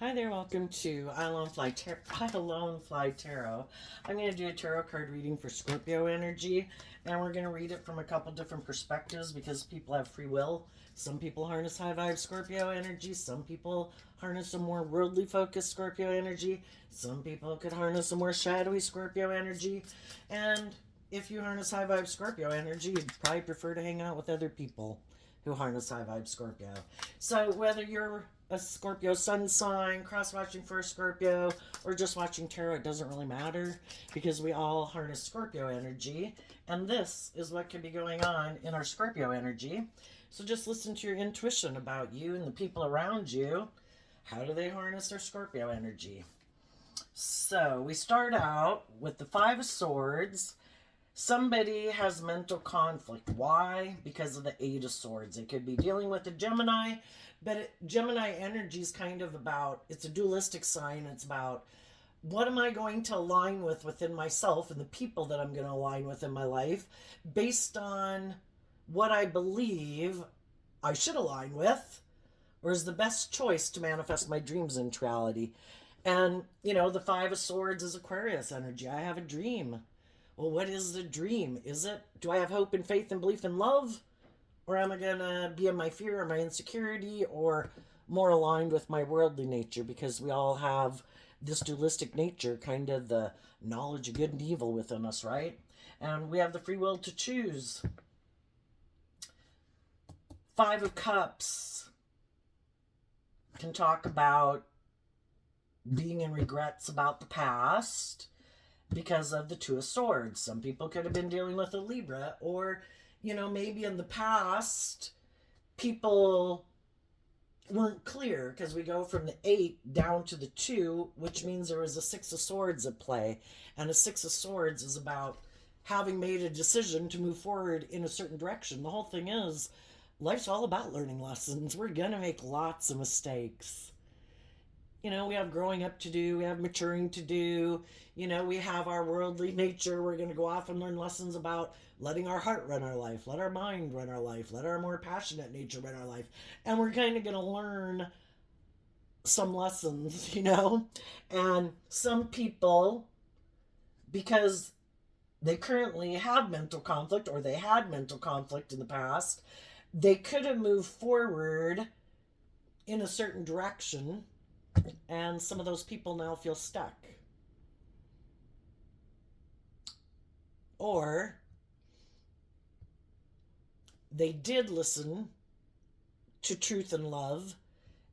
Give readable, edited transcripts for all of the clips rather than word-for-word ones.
Hi there, welcome to I Alone Fly Tarot. I'm going to do a tarot card reading for Scorpio energy, and we're going to read it from a couple different perspectives because people have free will. Some people harness high vibe Scorpio energy, some people harness a more worldly focused Scorpio energy, some people could harness a more shadowy Scorpio energy, and if you harness high vibe Scorpio energy, you'd probably prefer to hang out with other people who harness high vibe Scorpio. So whether you're a Scorpio sun sign, cross watching for a Scorpio, or just watching tarot, it doesn't really matter because we all harness Scorpio energy. And this is what could be going on in our Scorpio energy. So just listen to your intuition about you and the people around you. How do they harness their Scorpio energy? So we start out with the Five of Swords. Somebody has mental conflict. Why? Because of the Eight of Swords. It could be dealing with a Gemini, but Gemini energy is kind of about, it's a dualistic sign. It's about what am I going to align with within myself and the people that I'm going to align with in my life based on what I believe I should align with or is the best choice to manifest my dreams into reality. And, the Five of Swords is Aquarius energy. I have a dream. Well, what is the dream? Do I have hope and faith and belief in love? Or am I going to be in my fear or my insecurity or more aligned with my worldly nature? Because we all have this dualistic nature, kind of the knowledge of good and evil within us, right? And we have the free will to choose. Five of Cups can talk about being in regrets about the past because of the Two of Swords. Some people could have been dealing with a Libra, or, maybe in the past, people weren't clear because we go from the 8 down to the 2, which means there was a Six of Swords at play. And a Six of Swords is about having made a decision to move forward in a certain direction. The whole thing is, life's all about learning lessons. We're going to make lots of mistakes. We have growing up to do, we have maturing to do, we have our worldly nature. We're going to go off and learn lessons about letting our heart run our life, let our mind run our life, let our more passionate nature run our life. And we're kind of going to learn some lessons, And some people, because they currently have mental conflict or they had mental conflict in the past, they could have moved forward in a certain direction. And some of those people now feel stuck. Or they did listen to truth and love,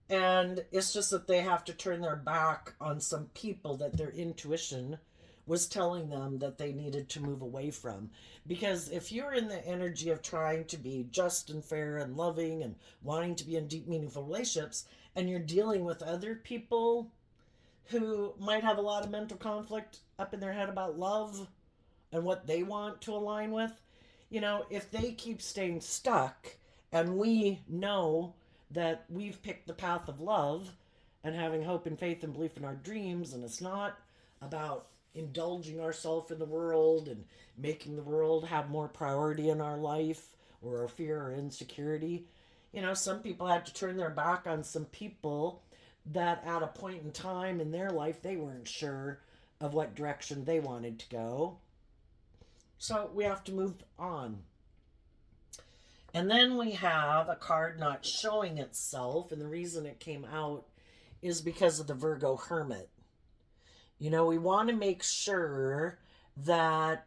and it's just that they have to turn their back on some people that their intuition was telling them that they needed to move away from. Because if you're in the energy of trying to be just and fair and loving and wanting to be in deep, meaningful relationships, and you're dealing with other people who might have a lot of mental conflict up in their head about love and what they want to align with, if they keep staying stuck and we know that we've picked the path of love and having hope and faith and belief in our dreams, and it's not about indulging ourselves in the world and making the world have more priority in our life or our fear or insecurity. Some people had to turn their back on some people that at a point in time in their life they weren't sure of what direction they wanted to go. So we have to move on. And then we have a card not showing itself, and the reason it came out is because of the Virgo Hermit. We want to make sure that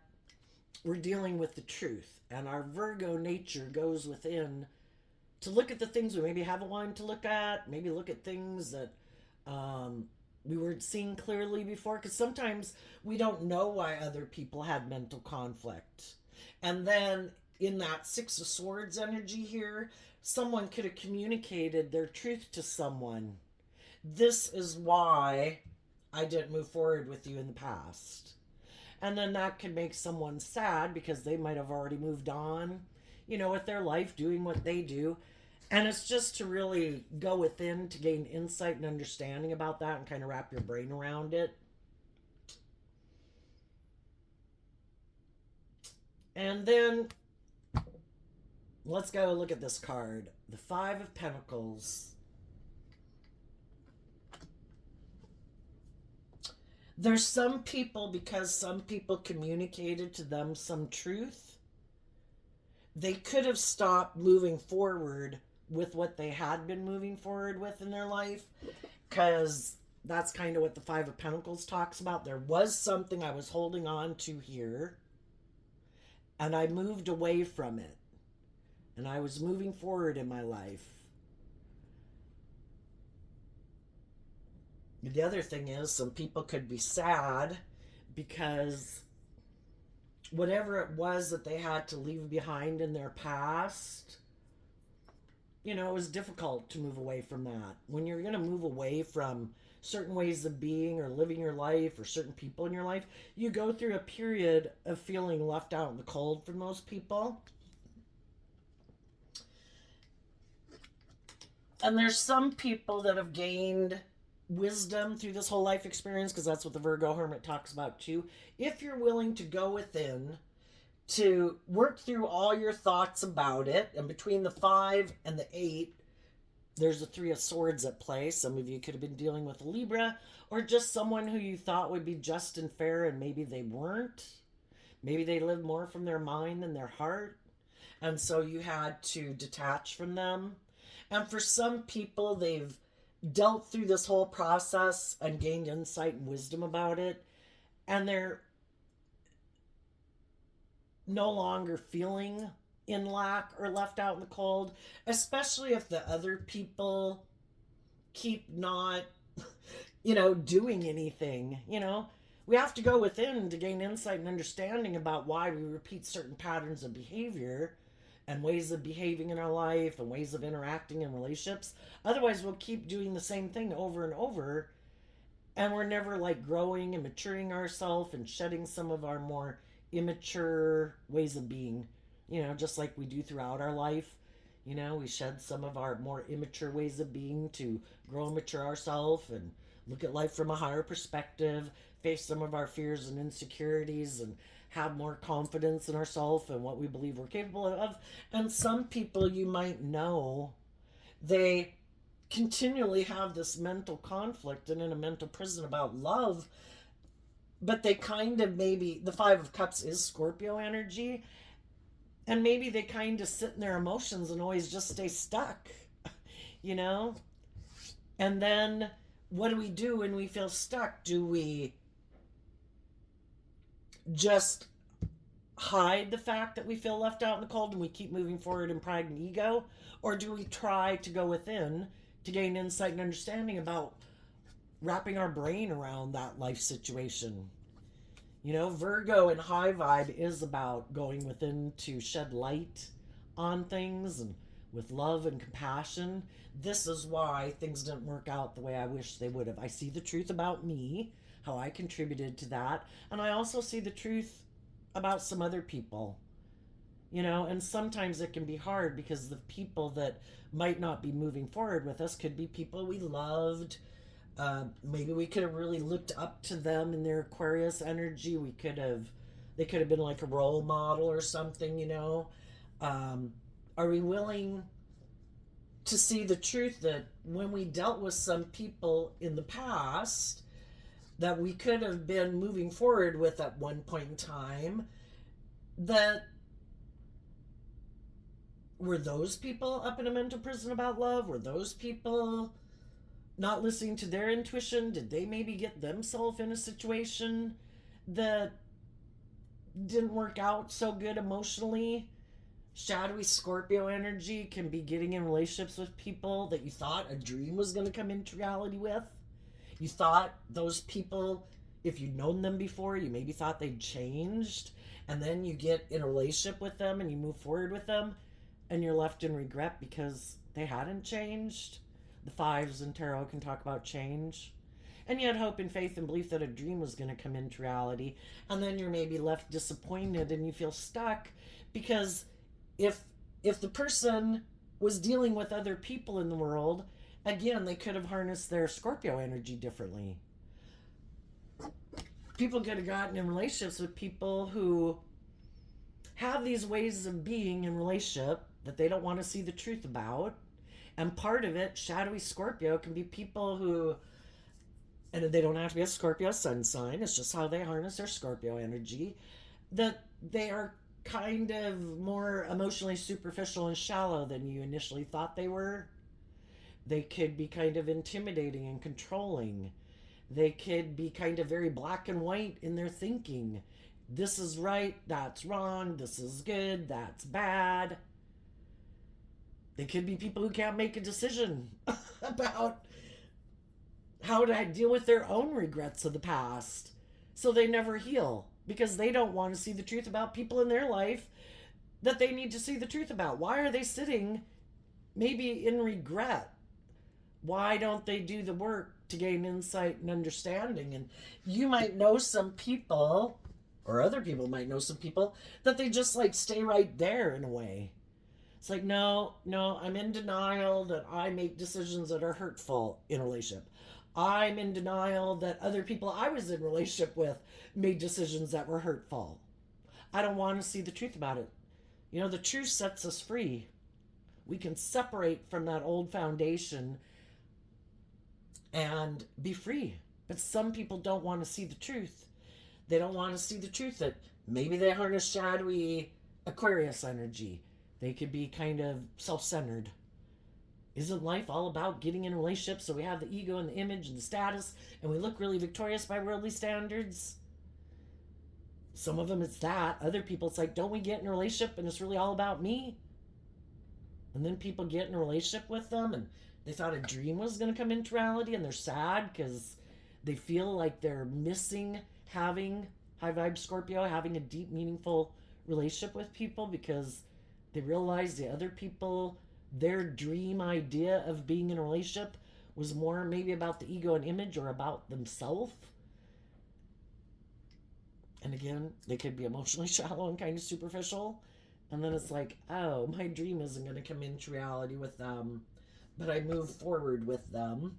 we're dealing with the truth, and our Virgo nature goes within to look at the things we maybe haven't wanted to look at, maybe look at things that we weren't seeing clearly before, because sometimes we don't know why other people had mental conflict. And then in that Six of Swords energy here, someone could have communicated their truth to someone. This is why I didn't move forward with you in the past. And then that can make someone sad because they might have already moved on, with their life, doing what they do. And it's just to really go within to gain insight and understanding about that and kind of wrap your brain around it. And then let's go look at this card. The Five of Pentacles. There's some people, because some people communicated to them some truth, they could have stopped moving forward with what they had been moving forward with in their life, because that's kind of what the Five of Pentacles talks about. There was something I was holding on to here, and I moved away from it, and I was moving forward in my life. The other thing is, some people could be sad because whatever it was that they had to leave behind in their past, you know, it was difficult to move away from that. When you're going to move away from certain ways of being or living your life or certain people in your life, you go through a period of feeling left out in the cold from those people. And there's some people that have gained wisdom through this whole life experience, because that's what the Virgo Hermit talks about too. If you're willing to go within, to work through all your thoughts about it, and between the 5 and the 8, there's a 3 of Swords at play. Some of you could have been dealing with a Libra, or just someone who you thought would be just and fair, and maybe they weren't. Maybe they lived more from their mind than their heart, and so you had to detach from them. And for some people, they've dealt through this whole process and gained insight and wisdom about it, and they're no longer feeling in lack or left out in the cold, especially if the other people keep not, doing anything. We have to go within to gain insight and understanding about why we repeat certain patterns of behavior and ways of behaving in our life and ways of interacting in relationships. Otherwise, we'll keep doing the same thing over and over, and we're never growing and maturing ourselves and shedding some of our more immature ways of being, just like we do throughout our life. We shed some of our more immature ways of being to grow and mature ourselves and look at life from a higher perspective, face some of our fears and insecurities, and have more confidence in ourselves and what we believe we're capable of. And some people, you might know, they continually have this mental conflict and in a mental prison about love, but they kind of, maybe the 5 of Cups is Scorpio energy, and maybe they kind of sit in their emotions and always just stay stuck, And then what do we do when we feel stuck? Do we just hide the fact that we feel left out in the cold and we keep moving forward in pride and ego? Or do we try to go within to gain insight and understanding about wrapping our brain around that life situation? Virgo and high vibe is about going within to shed light on things and with love and compassion. This is why things didn't work out the way I wish they would have. I see the truth about me, how I contributed to that, and I also see the truth about some other people. And sometimes it can be hard because the people that might not be moving forward with us could be people we loved. Maybe we could have really looked up to them in their Aquarius energy. They could have been like a role model or something. Are we willing to see the truth that when we dealt with some people in the past that we could have been moving forward with at one point in time, that were those people up in a mental prison about love? Were those people not listening to their intuition? Did they maybe get themselves in a situation that didn't work out so good emotionally? Shadowy Scorpio energy can be getting in relationships with people that you thought a dream was going to come into reality with. You thought those people, if you'd known them before, you maybe thought they'd changed, and then you get in a relationship with them and you move forward with them and you're left in regret because they hadn't changed. The 5s in tarot can talk about change. And you had hope and faith and belief that a dream was going to come into reality, and then you're maybe left disappointed and you feel stuck because if the person was dealing with other people in the world, again, they could have harnessed their Scorpio energy differently. People could have gotten in relationships with people who have these ways of being in relationship that they don't want to see the truth about. And part of it, shadowy Scorpio, can be people who and they don't have to be a Scorpio sun sign, it's just how they harness their Scorpio energy, that they are kind of more emotionally superficial and shallow than you initially thought they were. They could be kind of intimidating and controlling. They could be kind of very black and white in their thinking. This is right, that's wrong, this is good, that's bad. They could be people who can't make a decision about how to deal with their own regrets of the past. So they never heal because they don't want to see the truth about people in their life that they need to see the truth about. Why are they sitting maybe in regret? Why don't they do the work to gain insight and understanding? And you might know some people, or other people might know some people, that they just like stay right there in a way. It's like, no, I'm in denial that I make decisions that are hurtful in a relationship. I'm in denial that other people I was in a relationship with made decisions that were hurtful. I don't want to see the truth about it. You know, the truth sets us free. We can separate from that old foundation and be free. But some people don't want to see the truth. They don't want to see the truth that maybe they harness shadowy Aquarius energy. They could be kind of self-centered. Isn't life all about getting in a relationship so we have the ego and the image and the status and we look really victorious by worldly standards? Some of them it's that. Other people it's like, don't we get in a relationship and it's really all about me? And then people get in a relationship with them and they thought a dream was going to come into reality and they're sad because they feel like they're missing having high vibe Scorpio, having a deep, meaningful relationship with people because they realize the other people, their dream idea of being in a relationship was more maybe about the ego and image or about themselves. And again, they could be emotionally shallow and kind of superficial. And then it's like, oh, my dream isn't going to come into reality with them, but I move forward with them.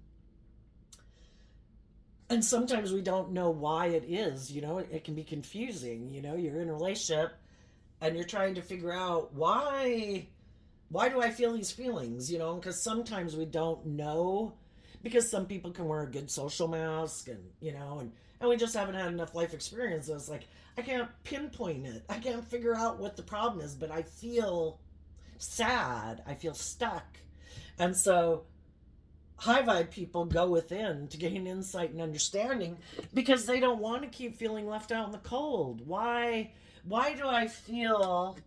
And sometimes we don't know why it is, you know, it can be confusing. You know, you're in a relationship and you're trying to figure out why do I feel these feelings, you know, because sometimes we don't know, because some people can wear a good social mask and, you know, and we just haven't had enough life experience. So it's like, I can't pinpoint it. I can't figure out what the problem is, but I feel sad. I feel stuck. And so high vibe people go within to gain insight and understanding because they don't want to keep feeling left out in the cold. Why do I feel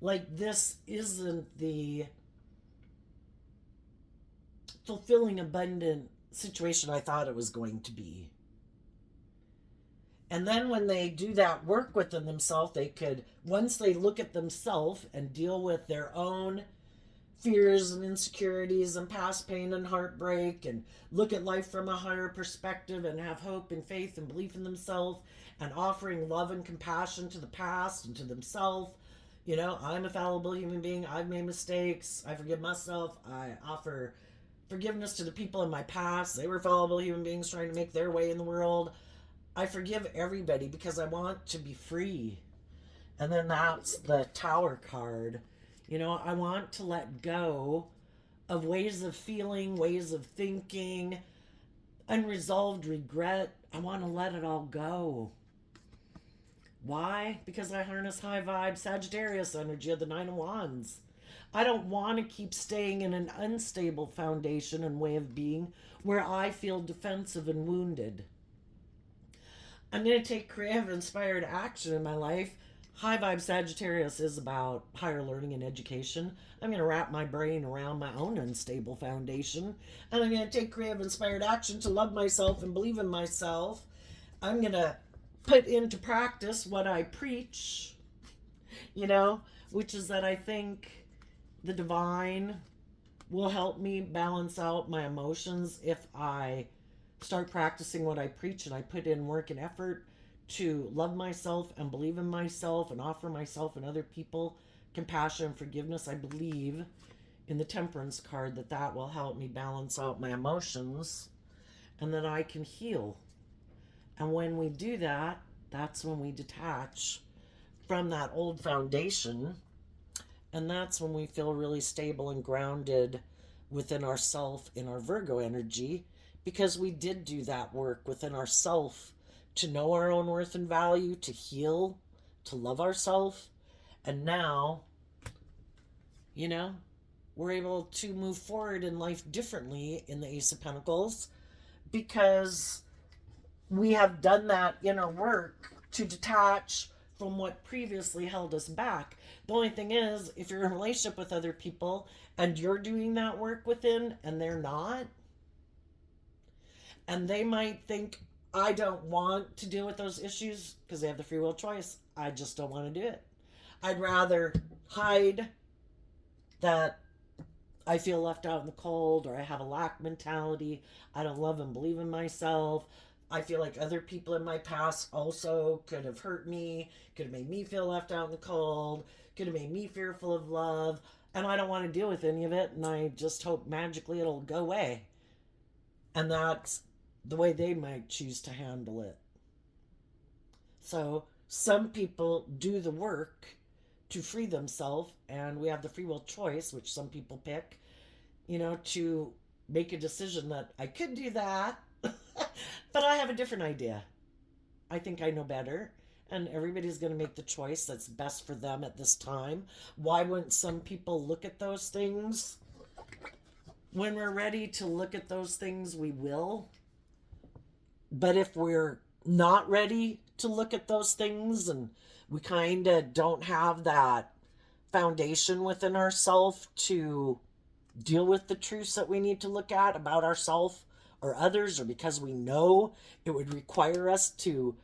like this isn't the fulfilling, abundant situation I thought it was going to be? And then when they do that work within themselves, they could, once they look at themselves and deal with their own fears and insecurities and past pain and heartbreak and look at life from a higher perspective and have hope and faith and belief in themselves and offering love and compassion to the past and to themselves. You know, I'm a fallible human being. I've made mistakes. I forgive myself. I offer forgiveness to the people in my past. They were fallible human beings trying to make their way in the world. I forgive everybody because I want to be free. And then that's the Tower card. You know, I want to let go of ways of feeling, ways of thinking, unresolved regret. I want to let it all go. Why? Because I harness high vibe Sagittarius energy of the Nine of Wands. I don't want to keep staying in an unstable foundation and way of being where I feel defensive and wounded. I'm going to take creative, inspired action in my life. High vibe Sagittarius is about higher learning and education. I'm going to wrap my brain around my own unstable foundation. And I'm going to take creative, inspired action to love myself and believe in myself. I'm going to put into practice what I preach, you know, which is that I think the divine will help me balance out my emotions if I start practicing what I preach and I put in work and effort to love myself and believe in myself and offer myself and other people compassion and forgiveness. I believe in the Temperance card that will help me balance out my emotions and that I can heal. And when we do that, that's when we detach from that old foundation. And that's when we feel really stable and grounded within ourself in our Virgo energy, because we did do that work within ourselves to know our own worth and value, to heal, to love ourselves. And now, you know, we're able to move forward in life differently in the Ace of Pentacles because we have done that inner work to detach from what previously held us back. The only thing is, if you're in a relationship with other people and you're doing that work within and they're not, and they might think, I don't want to deal with those issues because they have the free will choice. I just don't want to do it. I'd rather hide that I feel left out in the cold, or I have a lack mentality. I don't love and believe in myself. I feel like other people in my past also could have hurt me, could have made me feel left out in the cold, could have made me fearful of love, and I don't want to deal with any of it, and I just hope magically it'll go away. And that's the way they might choose to handle it. So some people do the work to free themselves, and we have the free will choice, which some people pick, to make a decision that I could do that, but I have a different idea. I think I know better, and everybody's going to make the choice that's best for them at this time. Why wouldn't some people look at those things? When we're ready to look at those things, we will. But if we're not ready to look at those things and we kind of don't have that foundation within ourselves to deal with the truths that we need to look at about ourselves or others, or because we know it would require us to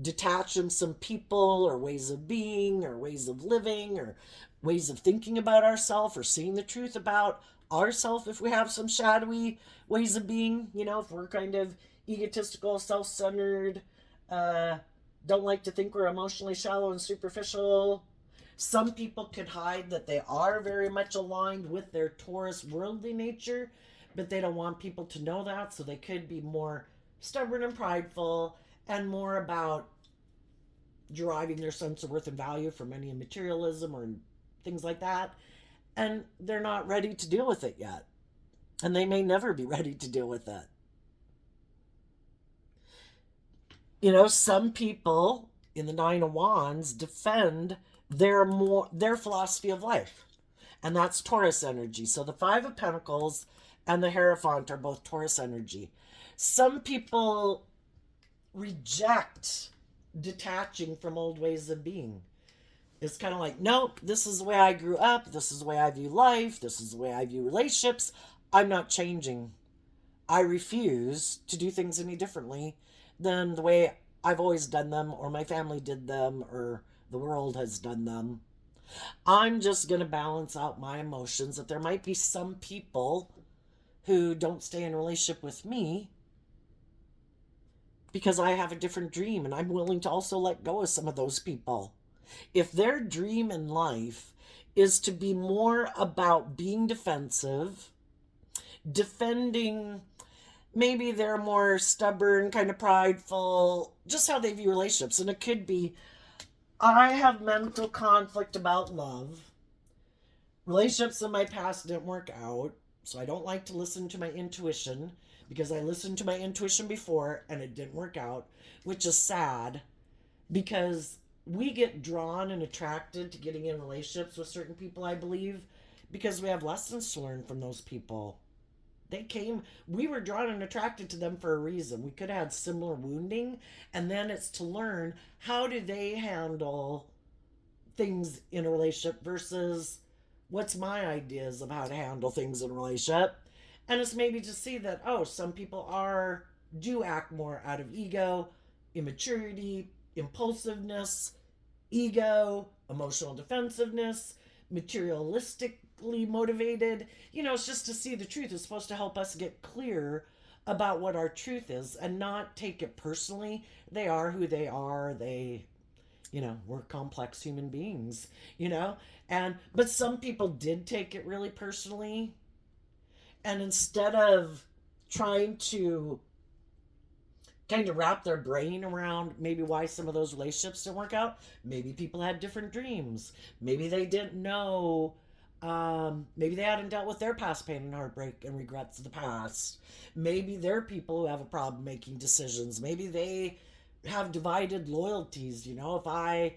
detach from some people or ways of being or ways of living or ways of thinking about ourselves or seeing the truth about ourselves, if we have some shadowy ways of being, if we're kind of egotistical, self-centered, don't like to think we're emotionally shallow and superficial. Some people could hide that they are very much aligned with their Taurus worldly nature, but they don't want people to know that, so they could be more stubborn and prideful and more about deriving their sense of worth and value from any materialism or things like that. And they're not ready to deal with it yet. And they may never be ready to deal with it. Some people in the Nine of Wands defend their philosophy of life. And that's Taurus energy. So the Five of Pentacles and the Hierophant are both Taurus energy. Some people reject detaching from old ways of being. It's kind of like, nope, this is the way I grew up. This is the way I view life. This is the way I view relationships. I'm not changing. I refuse to do things any differently than the way I've always done them, or my family did them, or the world has done them. I'm just going to balance out my emotions, that there might be some people who don't stay in a relationship with me because I have a different dream, and I'm willing to also let go of some of those people. If their dream in life is to be more about being defensive, defending, maybe they're more stubborn, kind of prideful, just how they view relationships. And it could be, I have mental conflict about love. Relationships in my past didn't work out, so I don't like to listen to my intuition because I listened to my intuition before and it didn't work out, which is sad because we get drawn and attracted to getting in relationships with certain people, I believe, because we have lessons to learn from those people. We were drawn and attracted to them for a reason. We could have had similar wounding, and then it's to learn how do they handle things in a relationship versus what's my ideas of how to handle things in a relationship. And it's maybe to see that, some people do act more out of ego, immaturity, impulsiveness, ego, emotional defensiveness, materialistically motivated. It's just to see the truth. It's supposed to help us get clear about what our truth is and not take it personally. They are who they are. We're complex human beings, but some people did take it really personally. And instead of trying to kind of wrap their brain around maybe why some of those relationships didn't work out, maybe people had different dreams. Maybe they didn't know Maybe they hadn't dealt with their past pain and heartbreak and regrets of the past. Maybe they're people who have a problem making decisions. Maybe they have divided loyalties. You know, if I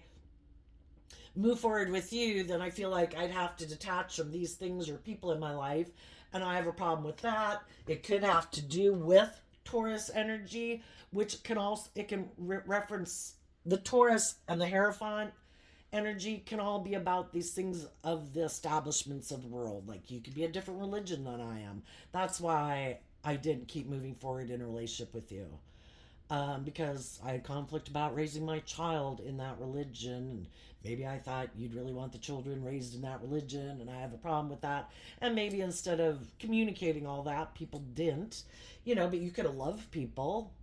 move forward with you, then I feel like I'd have to detach from these things or people in my life, and I have a problem with that. It could have to do with Taurus energy, which can also it can reference the Taurus and the Hierophant energy can all be about these things of the establishments of the world. Like you could be a different religion than I am. That's why I didn't keep moving forward in a relationship with you. Because I had conflict about raising my child in that religion, and maybe I thought you'd really want the children raised in that religion, and I have a problem with that. And maybe instead of communicating all that, people didn't, you know. But you could have loved people.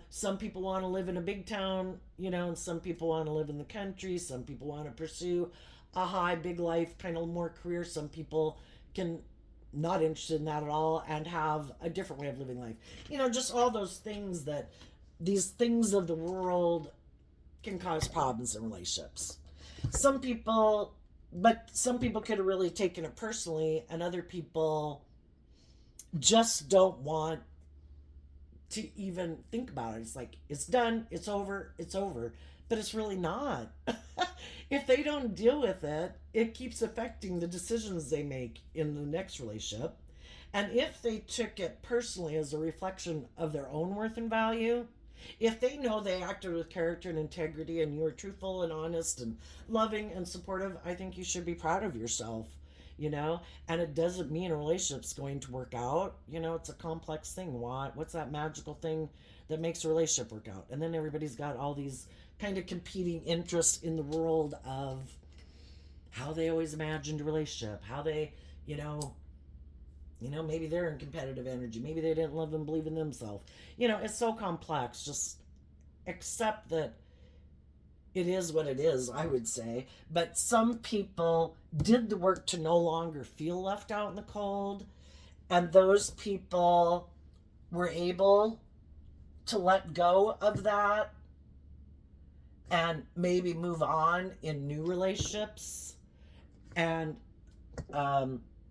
Some people want to live in a big town, you know, and some people want to live in the country. Some people want to pursue a high, big life, kind of more career. Some people can not interested in that at all and have a different way of living life. You know, just all those things that these things of the world can cause problems in relationships. Some people, but some people could have really taken it personally, and other people just don't want to even think about it. It's like, it's done, it's over, it's over. But it's really not. If they don't deal with it, it keeps affecting the decisions they make in the next relationship. And if they took it personally as a reflection of their own worth and value, if they know they acted with character and integrity and you were truthful and honest and loving and supportive, I think you should be proud of yourself, you know. And it doesn't mean a relationship's going to work out. You know, it's a complex thing. What's that magical thing that makes a relationship work out? And then everybody's got all these kind of competing interests in the world of how they always imagined a relationship, how they, you know, maybe they're in competitive energy, maybe they didn't love and believe in themselves. You know, it's so complex. Just accept that it is what it is, I would say. But some people did the work to no longer feel left out in the cold, and those people were able to let go of that and maybe move on in new relationships. And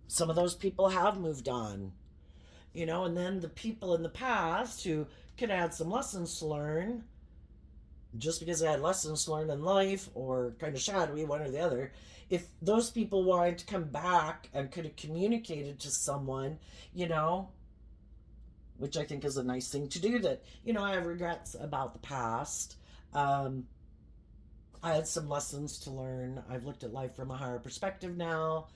some of those people have moved on, you know. And then the people in the past who could have had some lessons to learn, just because they had lessons to learn in life or kind of shadowy, one or the other, if those people wanted to come back and could have communicated to someone, you know, which I think is a nice thing to do, that, you know, I have regrets about the past. I had some lessons to learn. I've looked at life from a higher perspective now.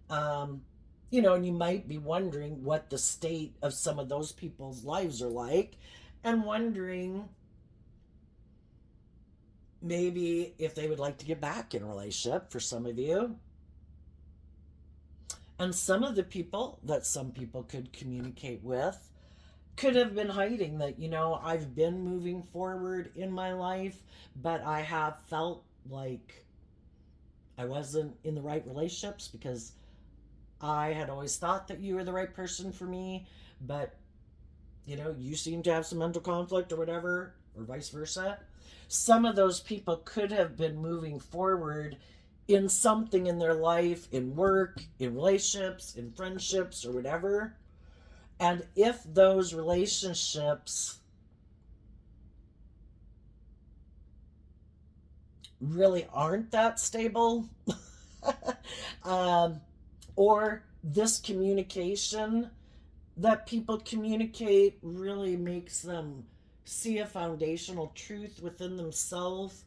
You know, and you might be wondering what the state of some of those people's lives are like, and wondering maybe if they would like to get back in a relationship for some of you. And some of the people that some people could communicate with could have been hiding that, you know, I've been moving forward in my life, but I have felt like I wasn't in the right relationships because I had always thought that you were the right person for me, but, you know, you seem to have some mental conflict or whatever, or vice versa. Some of those people could have been moving forward in something in their life, in work, in relationships, in friendships, or whatever. And if those relationships really aren't that stable, or this communication that people communicate really makes them see a foundational truth within themselves,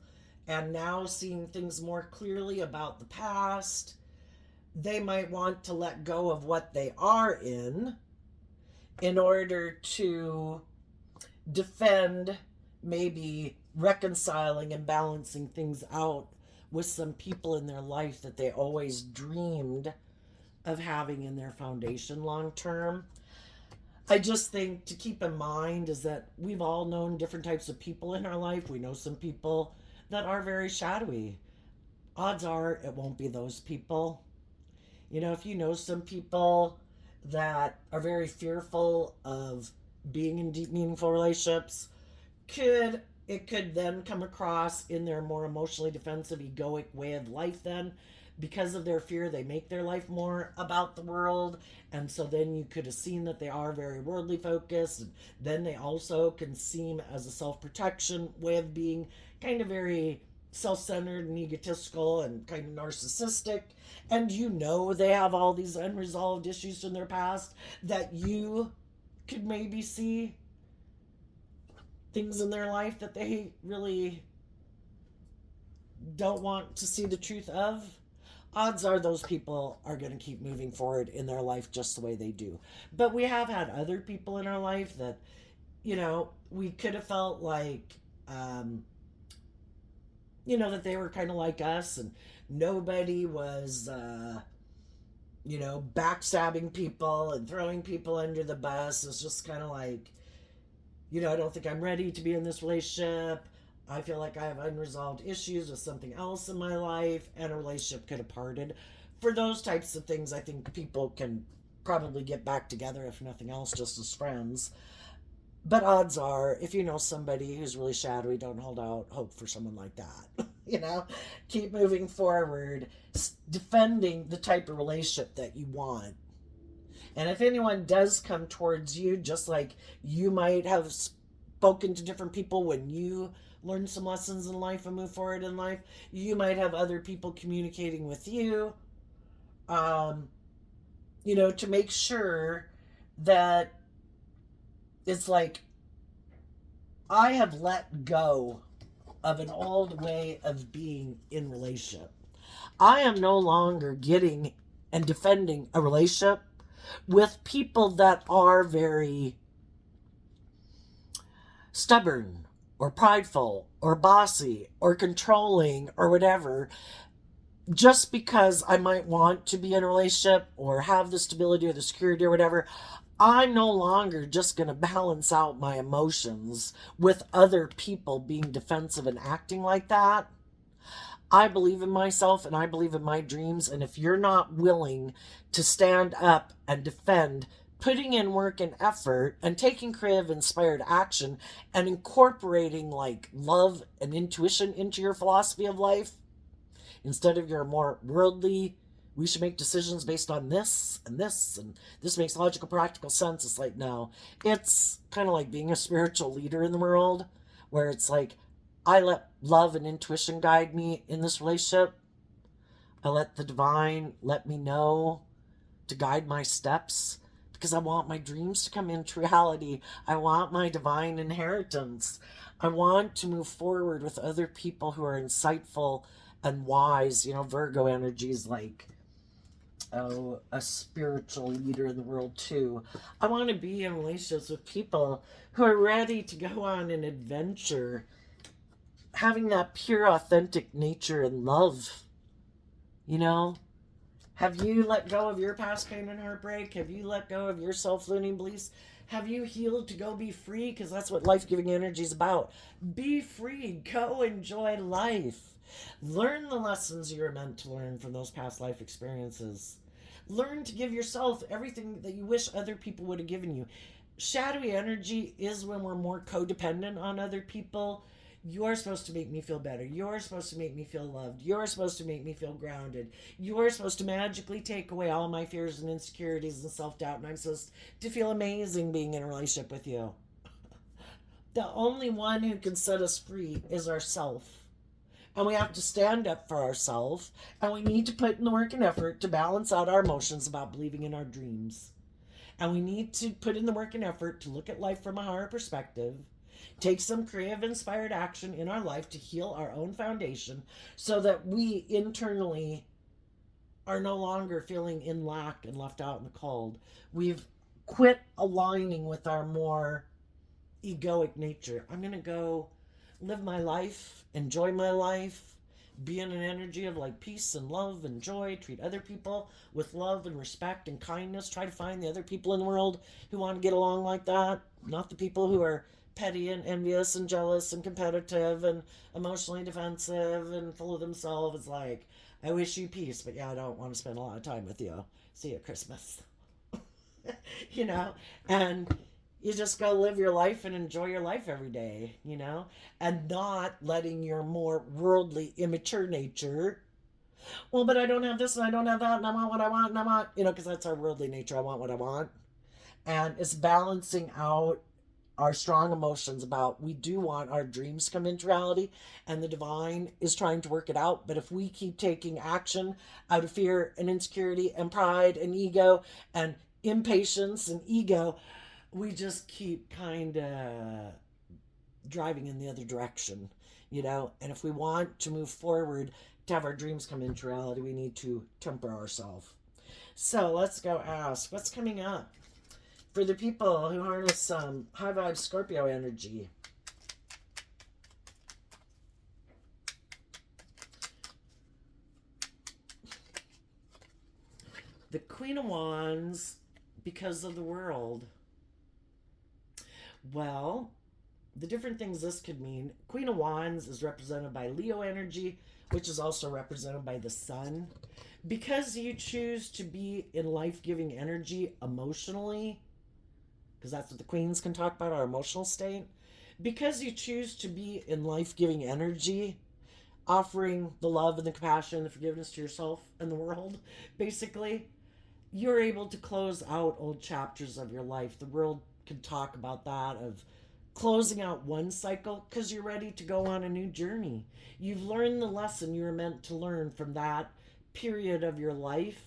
and now seeing things more clearly about the past, they might want to let go of what they are in order to defend maybe reconciling and balancing things out with some people in their life that they always dreamed of having in their foundation long term. I just think to keep in mind is that we've all known different types of people in our life. We know some people that are very shadowy. Odds are it won't be those people. You know, if you know some people that are very fearful of being in deep, meaningful relationships, it could then come across in their more emotionally defensive, egoic way of life then because of their fear, they make their life more about the world. And so then you could have seen that they are very worldly focused. And then they also can seem as a self protection way of being kind of very self centered and egotistical and kind of narcissistic. And you know they have all these unresolved issues from their past that you could maybe see things in their life that they really don't want to see the truth of. Odds are those people are going to keep moving forward in their life just the way they do. But we have had other people in our life that, we could have felt like, that they were kind of like us, and nobody was, backstabbing people and throwing people under the bus. It's just kind of like, I don't think I'm ready to be in this relationship. I feel like I have unresolved issues with something else in my life, and a relationship could have parted. For those types of things, I think people can probably get back together, if nothing else, just as friends. But odds are, if you know somebody who's really shadowy, don't hold out hope for someone like that. Keep moving forward, defending the type of relationship that you want. And if anyone does come towards you, just like you might have spoken to different people when you learn some lessons in life and move forward in life, you might have other people communicating with you, to make sure that it's like, I have let go of an old way of being in relationship. I am no longer getting and defending a relationship with people that are very stubborn or prideful or bossy or controlling or whatever, just because I might want to be in a relationship or have the stability or the security or whatever. I'm no longer just going to balance out my emotions with other people being defensive and acting like that. I believe in myself and I believe in my dreams. And if you're not willing to stand up and defend, putting in work and effort and taking creative inspired action and incorporating like love and intuition into your philosophy of life, instead of your more worldly, we should make decisions based on this and this, and this makes logical, practical sense. It's like, no, it's kind of like being a spiritual leader in the world, where it's like, I let love and intuition guide me in this relationship. I let the divine let me know to guide my steps, because I want my dreams to come into reality. I want my divine inheritance. I want to move forward with other people who are insightful and wise. Virgo energy is like, a spiritual leader in the world too. I want to be in relationships with people who are ready to go on an adventure, having that pure, authentic nature and love. Have you let go of your past pain and heartbreak? Have you let go of your self-limiting beliefs? Have you healed to go be free? Because that's what life-giving energy is about. Be free. Go enjoy life. Learn the lessons you're meant to learn from those past life experiences. Learn to give yourself everything that you wish other people would have given you. Shadowy energy is when we're more codependent on other people. You're supposed to make me feel better. You're supposed to make me feel loved. You're supposed to make me feel grounded. You're supposed to magically take away all my fears and insecurities and self-doubt, and I'm supposed to feel amazing being in a relationship with you. The only one who can set us free is ourself. And we have to stand up for ourselves, and we need to put in the work and effort to balance out our emotions about believing in our dreams. And we need to put in the work and effort to look at life from a higher perspective, take some creative, inspired action in our life to heal our own foundation, so that we internally are no longer feeling in lack and left out in the cold. We've quit aligning with our more egoic nature. I'm going to go live my life, enjoy my life, be in an energy of like peace and love and joy, treat other people with love and respect and kindness, try to find the other people in the world who want to get along like that, not the people who are petty and envious and jealous and competitive and emotionally defensive and full of themselves. It's like, I wish you peace, but yeah, I don't want to spend a lot of time with you. See you at Christmas. And you just go live your life and enjoy your life every day, and not letting your more worldly, immature nature Well, but I don't have this and I don't have that and I want what I want and I want, because that's our worldly nature. I want what I want. And it's balancing out our strong emotions about we do want our dreams to come into reality, and the divine is trying to work it out. But if we keep taking action out of fear and insecurity and pride and ego and impatience and ego, we just keep kind of driving in the other direction. And if we want to move forward, to have our dreams come into reality, we need to temper ourselves. So let's go ask what's coming up for the people who harness some high vibe Scorpio energy. The Queen of Wands, because of the world. Well, the different things this could mean. Queen of Wands is represented by Leo energy, which is also represented by the sun. Because you choose to be in life-giving energy emotionally, because that's what the queens can talk about, our emotional state. Because you choose to be in life-giving energy, offering the love and the compassion and the forgiveness to yourself and the world, basically, you're able to close out old chapters of your life. The world can talk about that, of closing out one cycle, because you're ready to go on a new journey. You've learned the lesson you were meant to learn from that period of your life,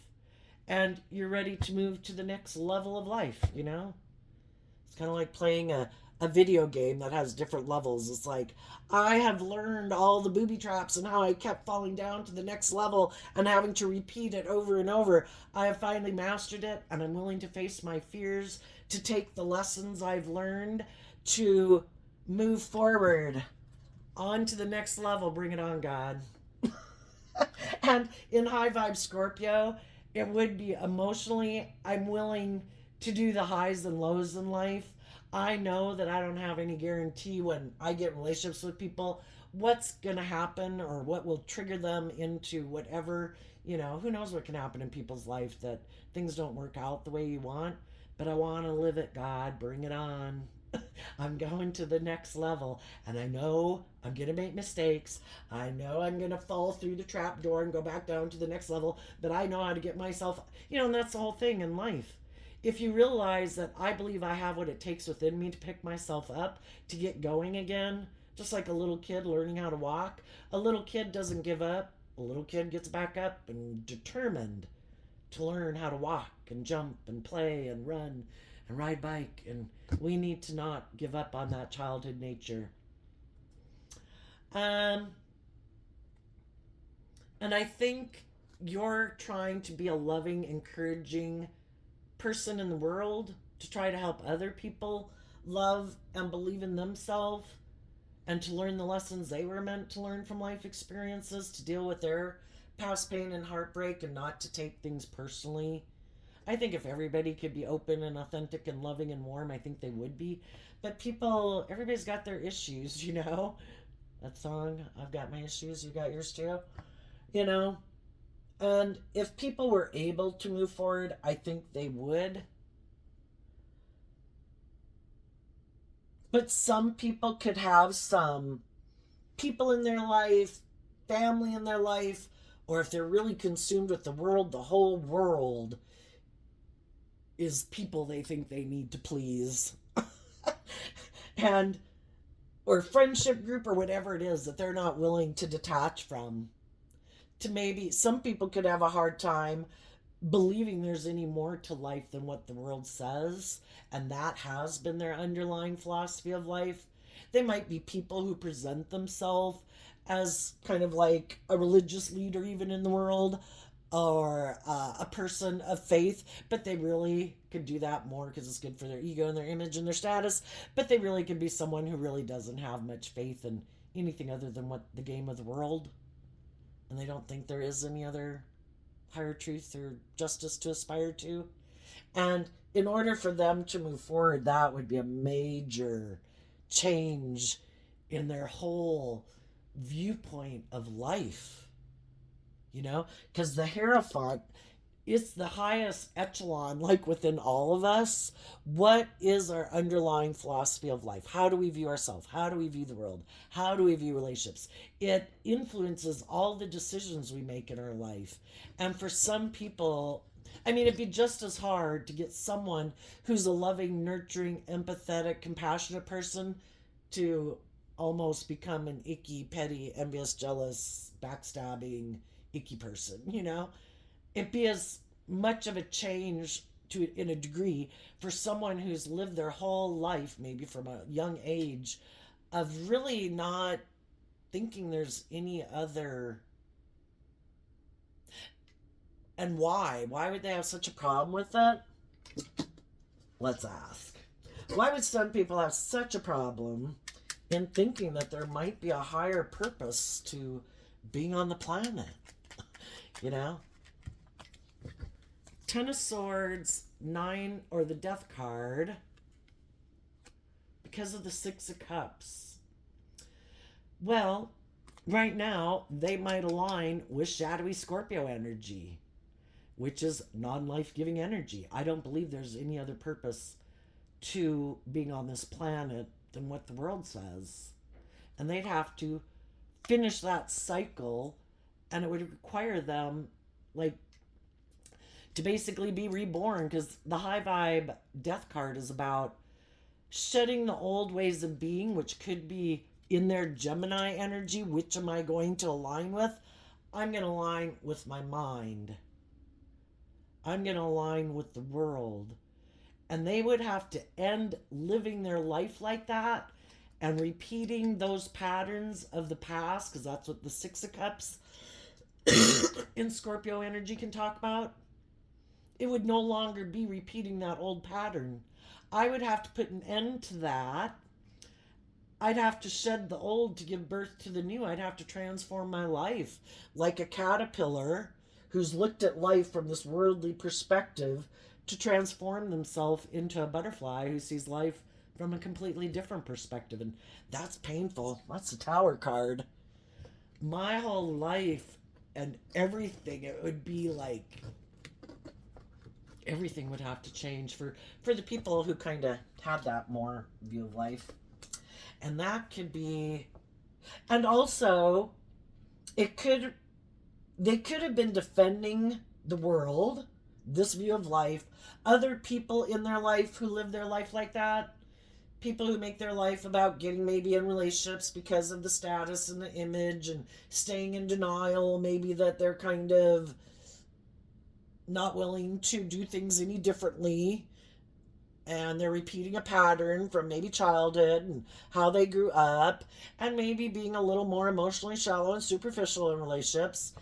and you're ready to move to the next level of life. It's kind of like playing a video game that has different levels. It's like, I have learned all the booby traps and how I kept falling down to the next level and having to repeat it over and over. I have finally mastered it, and I'm willing to face my fears, to take the lessons I've learned, to move forward on to the next level. Bring it on, God. And in high vibe Scorpio, it would be emotionally, I'm willing to do the highs and lows in life. I know that I don't have any guarantee when I get in relationships with people what's going to happen or what will trigger them into whatever. Who knows what can happen in people's life, that things don't work out the way you want. But I want to live it, God. Bring it on. I'm going to the next level, and I know I'm going to make mistakes. I know I'm going to fall through the trap door and go back down to the next level, but I know how to get myself, and that's the whole thing in life. If you realize that I believe I have what it takes within me to pick myself up, to get going again, just like a little kid learning how to walk, a little kid doesn't give up. A little kid gets back up and determined to learn how to walk and jump and play and run and ride bike. And we need to not give up on that childhood nature. And I think you're trying to be a loving, encouraging person in the world, to try to help other people love and believe in themselves, and to learn the lessons they were meant to learn from life experiences, to deal with their past pain and heartbreak, and not to take things personally. I think if everybody could be open and authentic and loving and warm, I think they would be. But everybody's got their issues. That song, I've got my issues, you got yours too. You know? And if people were able to move forward, I think they would. But some people could have some people in their life, family in their life, or if they're really consumed with the world, the whole world is people they think they need to please. and or friendship group or whatever it is that they're not willing to detach from. To maybe some people could have a hard time believing there's any more to life than what the world says, and that has been their underlying philosophy of life. They might be people who present themselves as kind of like a religious leader even in the world, or a person of faith, but they really could do that more because it's good for their ego and their image and their status. But they really could be someone who really doesn't have much faith in anything other than what the game of the world, and they don't think there is any other higher truth or justice to aspire to. And in order for them to move forward, that would be a major change in their whole viewpoint of life. Because the Hierophant it's the highest echelon, like within all of us. What is our underlying philosophy of life? How do we view ourselves? How do we view the world? How do we view relationships? It influences all the decisions we make in our life. And for some people, I mean, it'd be just as hard to get someone who's a loving, nurturing, empathetic, compassionate person to almost become an icky, petty, envious, jealous, backstabbing, icky person, you know? It'd be as much of a change to in a degree for someone who's lived their whole life, maybe from a young age, of really not thinking there's any other. And why would they have such a problem with it? Let's ask. Why would some people have such a problem in thinking that there might be a higher purpose to being on the planet? You know, Ten of Swords, 9, or the Death card, because of the Six of Cups. Well, right now, they might align with shadowy Scorpio energy, which is non-life-giving energy. I don't believe there's any other purpose to being on this planet than what the world says. And they'd have to finish that cycle, and it would require them, like, to basically be reborn, because the high vibe death card is about shedding the old ways of being, which could be in their Gemini energy. Which am I going to align with? I'm going to align with my mind. I'm going to align with the world. And they would have to end living their life like that and repeating those patterns of the past, because that's what the Six of Cups in Scorpio energy can talk about. It would no longer be repeating that old pattern. I would have to put an end to that. I'd have to shed the old to give birth to the new. I'd have to transform my life like a caterpillar who's looked at life from this worldly perspective to transform themselves into a butterfly who sees life from a completely different perspective. And that's painful. That's the Tower card. My whole life and everything, it would be like everything would have to change for the people who kind of had that more view of life. And that could be, and also they could have been defending the world, this view of life, other people in their life who live their life like that, people who make their life about getting maybe in relationships because of the status and the image and staying in denial, maybe that they're kind of not willing to do things any differently, and they're repeating a pattern from maybe childhood and how they grew up, and maybe being a little more emotionally shallow and superficial in relationships.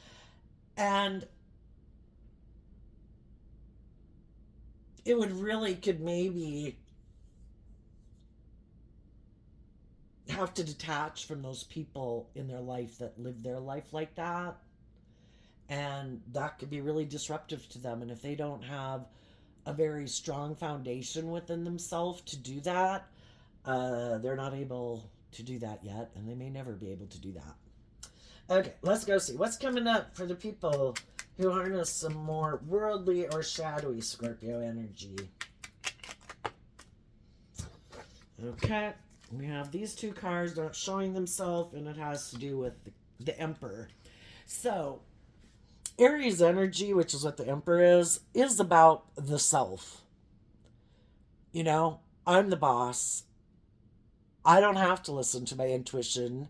And it would really could maybe have to detach from those people in their life that live their life like that. And that could be really disruptive to them. And if they don't have a very strong foundation within themselves to do that, they're not able to do that yet, and they may never be able to do that. Okay, let's go see what's coming up for the people who harness some more worldly or shadowy Scorpio energy. Okay, we have these two cards not showing themselves, and it has to do with the Emperor. So Aries energy, which is what the Emperor is about the self. You know, I'm the boss. I don't have to listen to my intuition.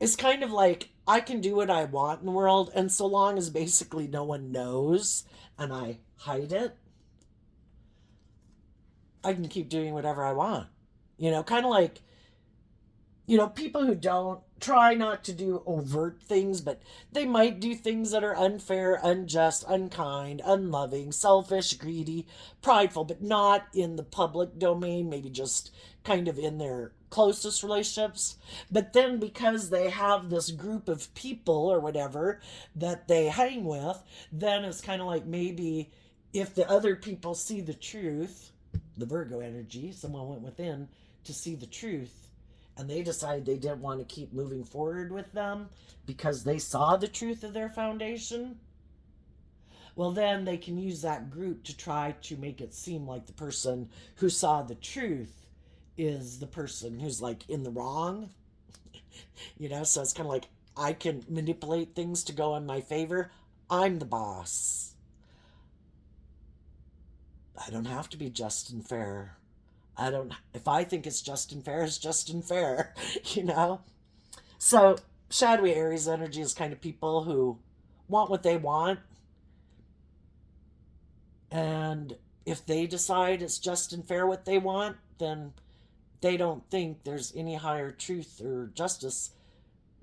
It's kind of like I can do what I want in the world, and so long as basically no one knows and I hide it, I can keep doing whatever I want. You know, kind of like, you know, people who don't try not to do overt things, but they might do things that are unfair, unjust, unkind, unloving, selfish, greedy, prideful, but not in the public domain, maybe just kind of in their closest relationships. But then because they have this group of people or whatever that they hang with, then it's kind of like maybe if the other people see the truth, the Virgo energy, someone went within to see the truth, and they decided they didn't want to keep moving forward with them because they saw the truth of their foundation. Well, then they can use that group to try to make it seem like the person who saw the truth is the person who's like in the wrong. So it's kind of like I can manipulate things to go in my favor. I'm the boss. I don't have to be just and fair. I don't, if I think it's just and fair, it's just and fair, you know? So, shadowy Aries energy is kind of people who want what they want. And if they decide it's just and fair what they want, then they don't think there's any higher truth or justice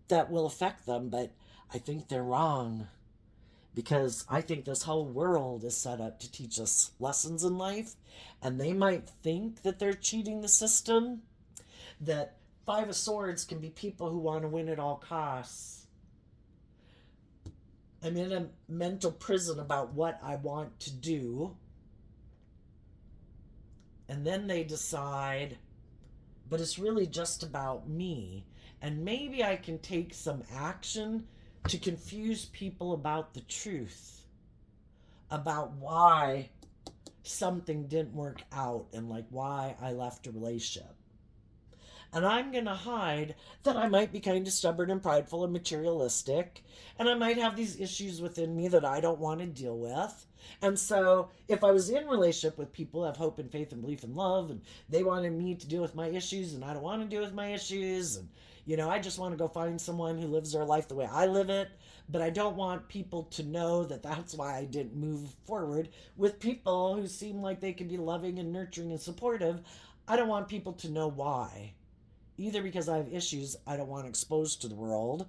that will affect them. But I think they're wrong, because I think this whole world is set up to teach us lessons in life, and they might think that they're cheating the system, that Five of Swords can be people who want to win at all costs. I'm in a mental prison about what I want to do, and then they decide, but it's really just about me, and maybe I can take some action to confuse people about the truth, about why something didn't work out and like why I left a relationship. And I'm going to hide that I might be kind of stubborn and prideful and materialistic, and I might have these issues within me that I don't want to deal with. And so if I was in a relationship with people who have hope and faith and belief and love, and they wanted me to deal with my issues and I don't want to deal with my issues, and I just want to go find someone who lives their life the way I live it, but I don't want people to know that that's why I didn't move forward with people who seem like they can be loving and nurturing and supportive. I don't want people to know why. Either because I have issues I don't want exposed to the world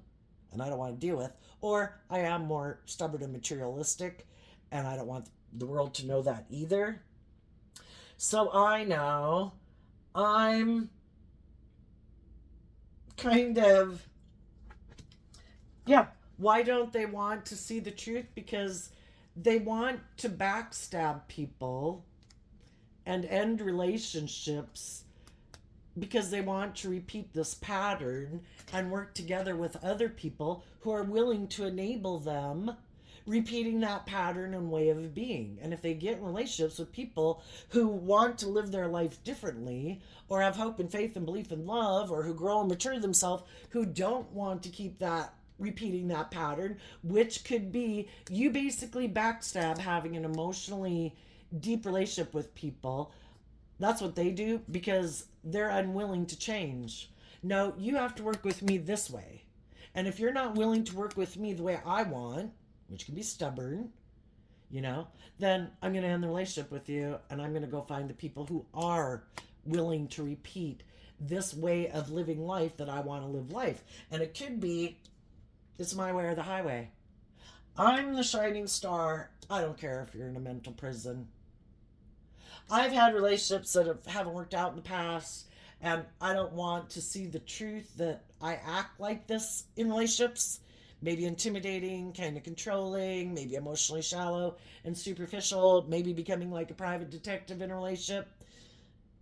and I don't want to deal with, or I am more stubborn and materialistic and I don't want the world to know that either. So I know I'm kind of, why don't they want to see the truth? Because they want to backstab people and end relationships, because they want to repeat this pattern and work together with other people who are willing to enable them repeating that pattern and way of being. And if they get in relationships with people who want to live their life differently, or have hope and faith and belief and love, or who grow and mature themselves, who don't want to keep that repeating that pattern, which could be you basically backstab having an emotionally deep relationship with people. That's what they do because they're unwilling to change. No, you have to work with me this way. And if you're not willing to work with me the way I want, which can be stubborn, then I'm going to end the relationship with you, and I'm going to go find the people who are willing to repeat this way of living life that I want to live life. And it could be, it's my way or the highway. I'm the shining star. I don't care if you're in a mental prison. I've had relationships that haven't worked out in the past, and I don't want to see the truth that I act like this in relationships. Maybe intimidating, kind of controlling, maybe emotionally shallow and superficial, maybe becoming like a private detective in a relationship.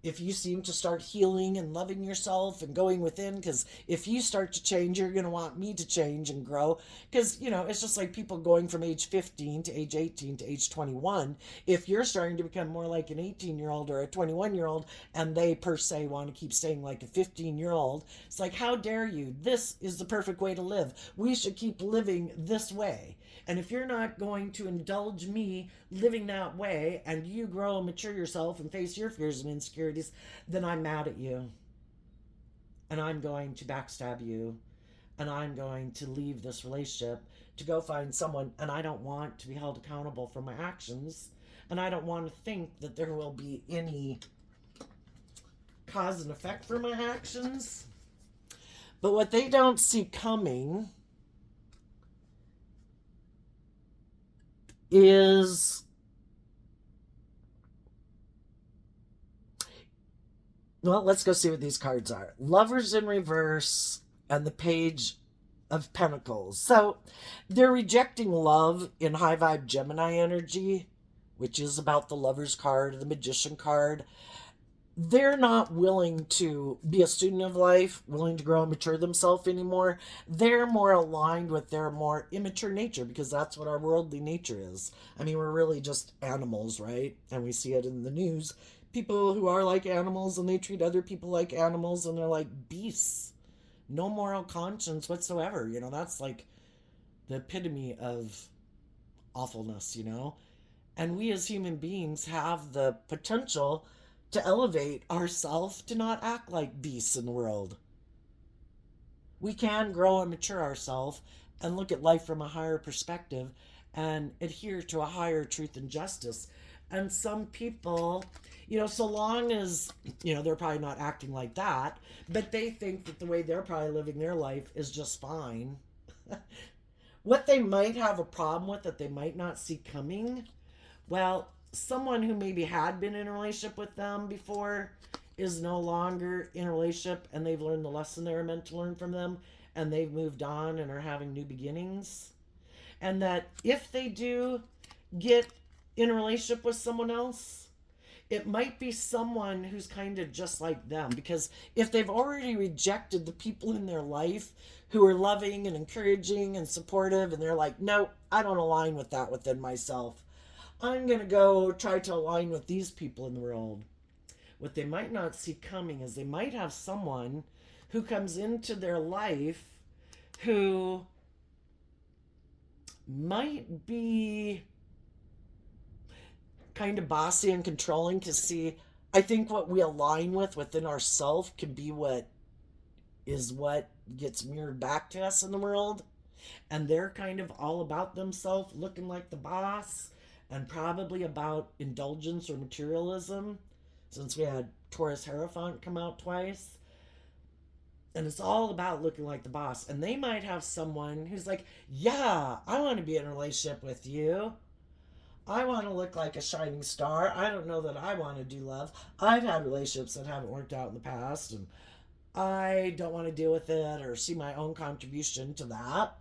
If you seem to start healing and loving yourself and going within, because if you start to change, you're going to want me to change and grow. Because, it's just like people going from age 15 to age 18 to age 21. If you're starting to become more like an 18-year-old or a 21-year-old, and they per se want to keep staying like a 15-year-old, it's like, how dare you? This is the perfect way to live. We should keep living this way. And if you're not going to indulge me living that way, and you grow and mature yourself and face your fears and insecurities, then I'm mad at you. And I'm going to backstab you. And I'm going to leave this relationship to go find someone. And I don't want to be held accountable for my actions. And I don't want to think that there will be any cause and effect for my actions. But what they don't see coming is, well, let's go see what these cards are. Lovers in reverse and the Page of Pentacles. So they're rejecting love in high vibe Gemini energy, which is about the Lover's card, the Magician card. they're not willing to be a student of life, willing to grow and mature themselves anymore. They're more aligned with their more immature nature because that's what our worldly nature is. I mean, we're really just animals, right? And we see it in the news. People who are like animals and they treat other people like animals and they're like beasts. No moral conscience whatsoever. You know, that's like the epitome of awfulness, you know? And we as human beings have the potential to elevate ourselves to not act like beasts in the world. We can grow and mature ourselves and look at life from a higher perspective and adhere to a higher truth and justice. And some people, you know, so long as, you know, they're probably not acting like that, but they think that the way they're probably living their life is just fine. What they might have a problem with that they might not see coming, well, someone who maybe had been in a relationship with them before is no longer in a relationship and they've learned the lesson they were meant to learn from them and they've moved on and are having new beginnings. And that if they do get in a relationship with someone else, it might be someone who's kind of just like them, because if they've already rejected the people in their life who are loving and encouraging and supportive and they're like, no, I don't align with that within myself, I'm going to go try to align with these people in the world. What they might not see coming is they might have someone who comes into their life who might be kind of bossy and controlling. To see, I think what we align with within ourselves can be what gets mirrored back to us in the world. And they're kind of all about themselves, looking like the boss, and probably about indulgence or materialism, since we had Taurus Hierophant come out twice. And it's all about looking like the boss. And they might have someone who's like, yeah, I want to be in a relationship with you. I want to look like a shining star. I don't know that I want to do love. I've had relationships that haven't worked out in the past, and I don't want to deal with it or see my own contribution to that.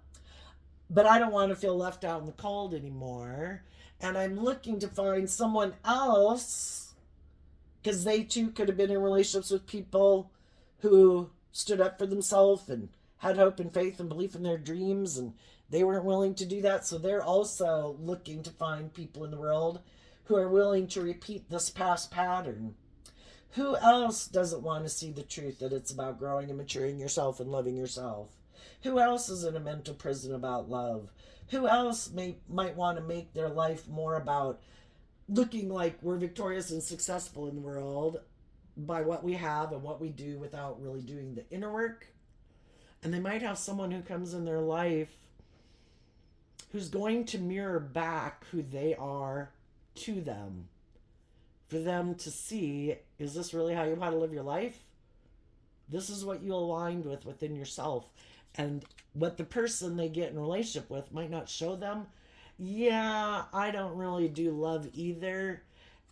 But I don't want to feel left out in the cold anymore. And I'm looking to find someone else, because they too could have been in relationships with people who stood up for themselves and had hope and faith and belief in their dreams, and they weren't willing to do that. So they're also looking to find people in the world who are willing to repeat this past pattern. Who else doesn't want to see the truth that it's about growing and maturing yourself and loving yourself? Who else is in a mental prison about love? Who else might want to make their life more about looking like we're victorious and successful in the world by what we have and what we do without really doing the inner work? And they might have someone who comes in their life who's going to mirror back who they are to them, for them to see, is this really how you want to live your life? This is what you aligned with within yourself. And what the person they get in a relationship with might not show them, yeah, I don't really do love either.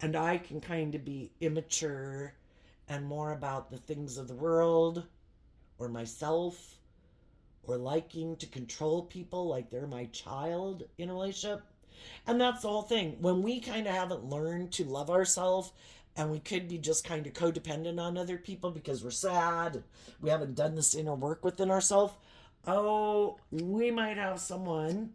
And I can kind of be immature and more about the things of the world or myself, or liking to control people like they're my child in a relationship. And that's the whole thing. When we kind of haven't learned to love ourselves, and we could be just kind of codependent on other people because we're sad, we haven't done this inner work within ourselves. Oh, we might have someone,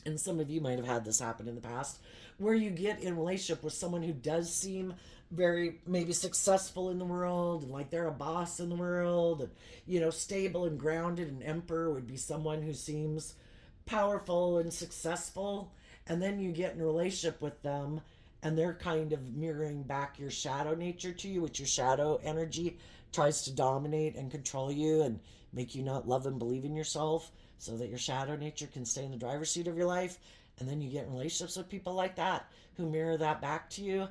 and some of you might have had this happen in the past, where you get in a relationship with someone who does seem very maybe successful in the world and like they're a boss in the world, and you know, stable and grounded. An emperor would be someone who seems powerful and successful, and then you get in a relationship with them and they're kind of mirroring back your shadow nature to you, which your shadow energy tries to dominate and control you and make you not love and believe in yourself, so that your shadow nature can stay in the driver's seat of your life. And then you get in relationships with people like that who mirror that back to you.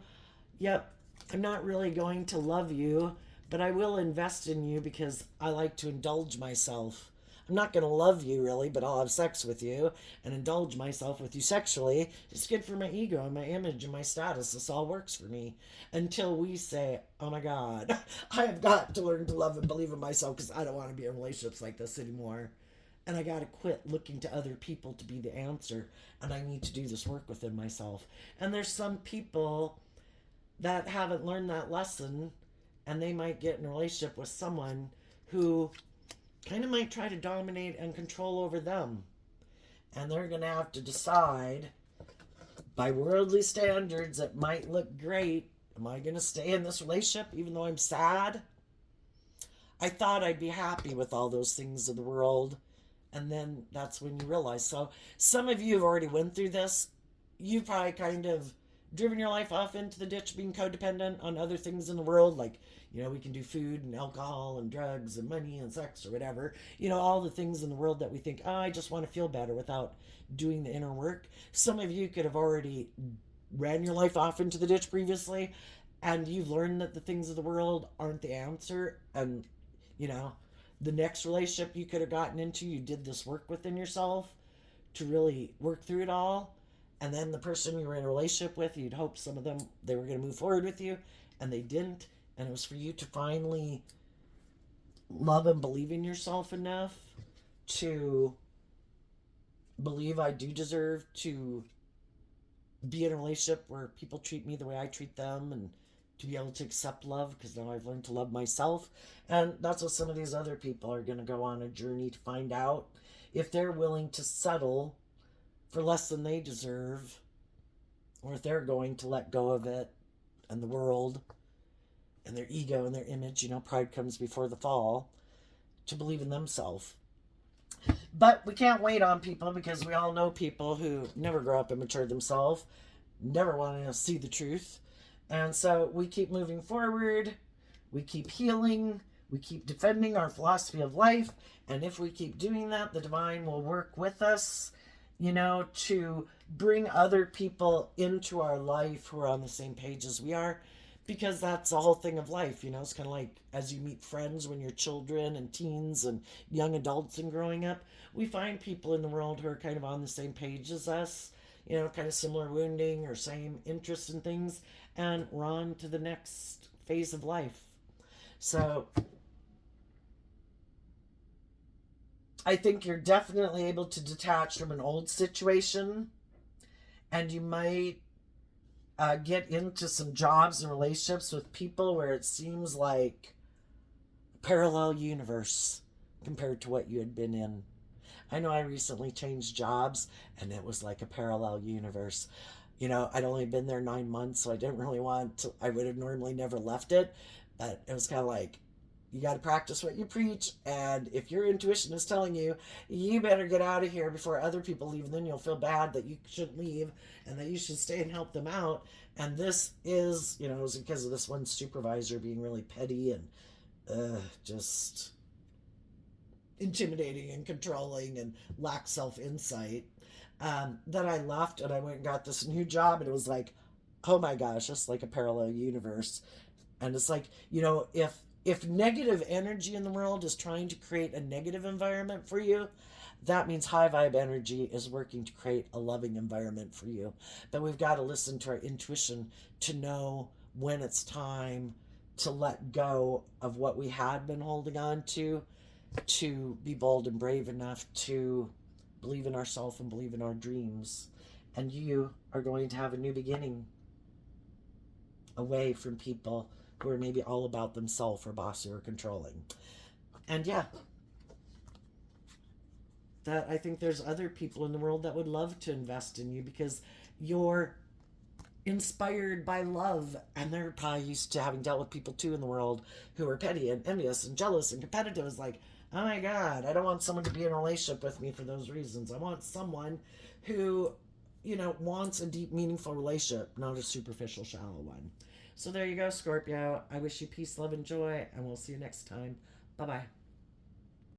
Yep, I'm not really going to love you, but I will invest in you because I like to indulge myself. I'm not going to love you really, but I'll have sex with you and indulge myself with you sexually. It's good for my ego and my image and my status. This all works for me. Until we say, oh my God, I have got to learn to love and believe in myself because I don't want to be in relationships like this anymore. And I got to quit looking to other people to be the answer. And I need to do this work within myself. And there's some people that haven't learned that lesson and they might get in a relationship with someone who kind of might try to dominate and control over them. And they're going to have to decide, by worldly standards, it might look great. Am I going to stay in this relationship even though I'm sad? I thought I'd be happy with all those things of the world. And then that's when you realize. So some of you have already went through this. You've probably kind of driven your life off into the ditch being codependent on other things in the world. Like, we can do food and alcohol and drugs and money and sex or whatever. All the things in the world that we think, I just want to feel better without doing the inner work. Some of you could have already ran your life off into the ditch previously, and you've learned that the things of the world aren't the answer. And, the next relationship you could have gotten into, you did this work within yourself to really work through it all. And then the person you were in a relationship with, you'd hope some of them, they were going to move forward with you, and they didn't. And it was for you to finally love and believe in yourself enough to believe I do deserve to be in a relationship where people treat me the way I treat them, and to be able to accept love, because now I've learned to love myself. And that's what some of these other people are going to go on a journey to find out, if they're willing to settle for less than they deserve, or if they're going to let go of it and the world and their ego and their image. Pride comes before the fall, to believe in themselves. But we can't wait on people, because we all know people who never grow up and mature themselves, never want to see the truth. And so we keep moving forward, we keep healing, we keep defending our philosophy of life. And if we keep doing that, the divine will work with us, to bring other people into our life who are on the same page as we are. Because that's the whole thing of life, it's kind of like as you meet friends when you're children and teens and young adults and growing up, we find people in the world who are kind of on the same page as us, kind of similar wounding or same interests in things, and we're on to the next phase of life. So I think you're definitely able to detach from an old situation, and you might get into some jobs and relationships with people where it seems like a parallel universe compared to what you had been in. I know I recently changed jobs, and it was like a parallel universe. I'd only been there 9 months, so I didn't really want to, I would have normally never left it, but it was kind of like, you got to practice what you preach, and if your intuition is telling you, you better get out of here before other people leave, and then you'll feel bad that you shouldn't leave, and that you should stay and help them out. And this is, it was because of this one supervisor being really petty and just intimidating and controlling and lack self-insight, that I left, and I went and got this new job, and it was like, oh my gosh, it's like a parallel universe. And it's like, if negative energy in the world is trying to create a negative environment for you, that means high vibe energy is working to create a loving environment for you. But we've got to listen to our intuition to know when it's time to let go of what we had been holding on to be bold and brave enough to believe in ourselves and believe in our dreams. And you are going to have a new beginning, away from people who are maybe all about themselves or bossy or controlling. And yeah, that I think there's other people in the world that would love to invest in you, because you're inspired by love, and they're probably used to having dealt with people too in the world who are petty and envious and jealous and competitive. It's like, oh my God, I don't want someone to be in a relationship with me for those reasons. I want someone who, wants a deep, meaningful relationship, not a superficial, shallow one. So there you go, Scorpio. I wish you peace, love, and joy, and we'll see you next time. Bye-bye.